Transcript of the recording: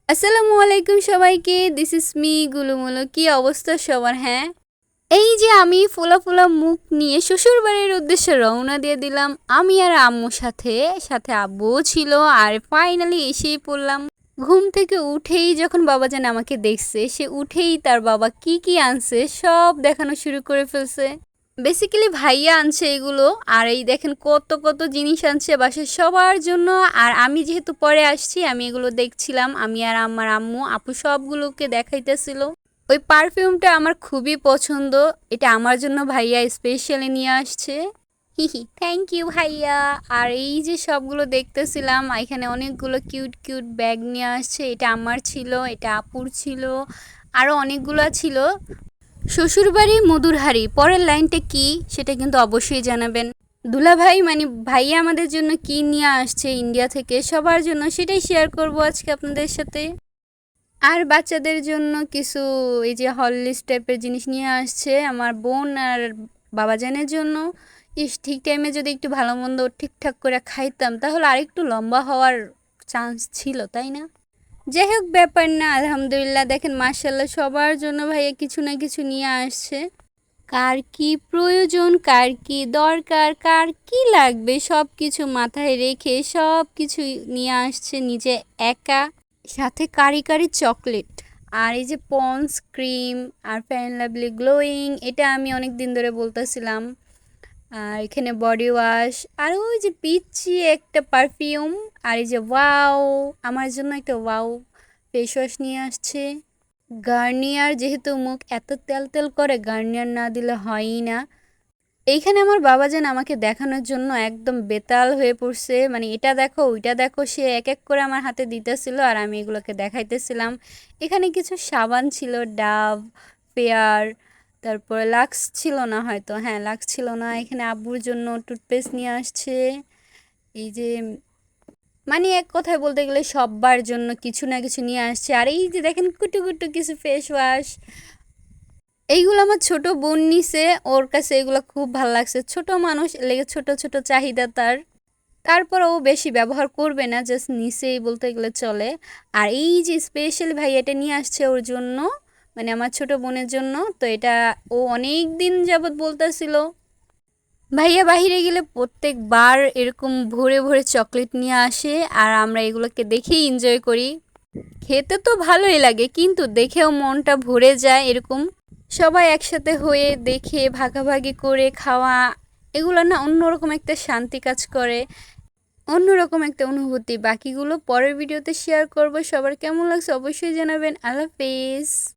আসসালামু আলাইকুম সবাইকে। This is me Gulumulu. কি অবস্থা সবার? হ্যাঁ, এই যে আমি ফোলা ফোলা মুখ নিয়ে শ্বশুর বাড়ির উদ্দেশ্যে রওনা দিয়ে দিলাম আমি আর আম্মুর সাথে। সাথে আব্বুও ছিল। আর ফাইনালি এসেই পড়লাম। ঘুম থেকে উঠেই যখন বাবাজান আমাকে দেখছে, সে উঠেই তার বাবা কি কি আনছে সব দেখানো শুরু করে ফেলছে। বেসিক্যালি ভাইয়া আনছে এগুলো। আর এই দেখেন কত কত জিনিস আনছে বাসার সবার জন্য। আর আমি যেহেতু পরে আসছি, আমি এগুলো দেখছিলাম। আমি আর আমার আম্মু আপু সবগুলোকে দেখাইতেছিল। ওই পারফিউমটা আমার খুবই পছন্দ। এটা আমার জন্য ভাইয়া স্পেশালি নিয়ে আসছে। হিহি, থ্যাংক ইউ ভাইয়া। আর এই যে সবগুলো দেখতেছিলাম, এখানে অনেকগুলো কিউট কিউট ব্যাগ নিয়ে আসছে। এটা আমার ছিল, এটা আপুর ছিল, আরও অনেকগুলো ছিল। শ্বশুরবাড়ি মধুর হাঁড়ি, পরের লাইনটা কি সেটা কিন্তু অবশ্যই জানাবেন। দুলাভাই মানে ভাইয়া আমাদের জন্য কি নিয়ে আসছে ইন্ডিয়া থেকে সবার জন্য, সেটাই শেয়ার করব আজকে আপনাদের সাথে। আর বাচ্চাদের জন্য কিছু এই যে হরলিক্স টাইপের জিনিস নিয়ে আসছে আমার বোন আর বাবাজানের জন্য। ইস, ঠিক টাইমে যদি একটু ভালো মন্দ ঠিকঠাক করে খাইতাম তাহলে আরেকটু লম্বা হওয়ার চান্স ছিল, তাই না? যাই হোক, ব্যাপার না। আলহামদুলিল্লাহ, দেখেন মাশাল্লাহ সবার জন্য ভাইয়া কিছু না কিছু নিয়ে আসছে। কার কি প্রয়োজন, কার কি দরকার, কার কি লাগবে সব কিছু মাথায় রেখে সব কিছু নিয়ে আসছে নিজে একা। সাথে কারি কারি চকলেট। আর এই যে পন্স ক্রিম আর ফ্যান লাভলি গ্লোয়িং, এটা আমি অনেক দিন ধরে বলতেছিলাম। আর এখানে বডি ওয়াশ, আর ওই যে পিচ্ছি একটা পারফিউম। আর এই যে ওয়াও, আমার জন্য একটা ওয়াও ফেস ওয়াশ নিয়ে আসছে। গার্নিয়ার, যেহেতু মুখ এত তেল তেল করে, গার্নিয়ার না দিলে হয়ই না। এইখানে আমার বাবাজান আমাকে দেখানোর জন্য একদম বেতাল হয়ে পড়ছে। মানে এটা দেখো ওইটা দেখো, সে এক এক করে আমার হাতে দিতেছিল আর আমি এগুলোকে দেখাইতেছিলাম। এখানে কিছু সাবান ছিল, ডাভ, ফেয়ার, তারপরে লাক্স ছিল না, হয়তো হ্যাঁ লাক্স ছিল না। এখানে আব্বুর জন্য টুথপেস্ট নিয়ে আসছে। এই যে মানে এক কথায় বলতে গেলে সবার জন্য কিছু না কিছু নিয়ে আসছে। আর এই যে দেখেন কুটু কুটু কিছু ফেস ওয়াশ, এইগুলো আমার ছোট বোন নিছে। ওর কাছে এগুলো খুব ভালো লাগছে। ছোট মানুষ লেগে ছোট ছোট চাহিদা তার। তারপর ও বেশি ব্যবহার করবে না, জাস্ট নিচেই বলতে গেলে চলে। আর এই যে স্পেশাল ভাই এটা নিয়ে আসছে ওর জন্য, মানে আমার ছোট বোনের জন্য। তো এটা ও অনেক দিন যাবৎ বলতেছিল। ভাইয়া বাহিরে গেলে প্রত্যেকবার এরকম ভরে ভরে চকলেট নিয়ে আসে, আর আমরা এগুলোকে দেখেই এনজয় করি। খেতে তো ভালোই লাগে, কিন্তু দেখেও মনটা ভরে যায় এরকম। সবাই একসাথে হয়ে দেখে ভাগাভাগি করে খাওয়া, এগুলো না অন্যরকম একটা শান্তি কাজ করে, অন্যরকম একটা অনুভূতি। বাকিগুলো পরের ভিডিওতে শেয়ার করব। সবার কেমন লাগছে অবশ্যই জানাবেন। আল্লাহ হাফেজ।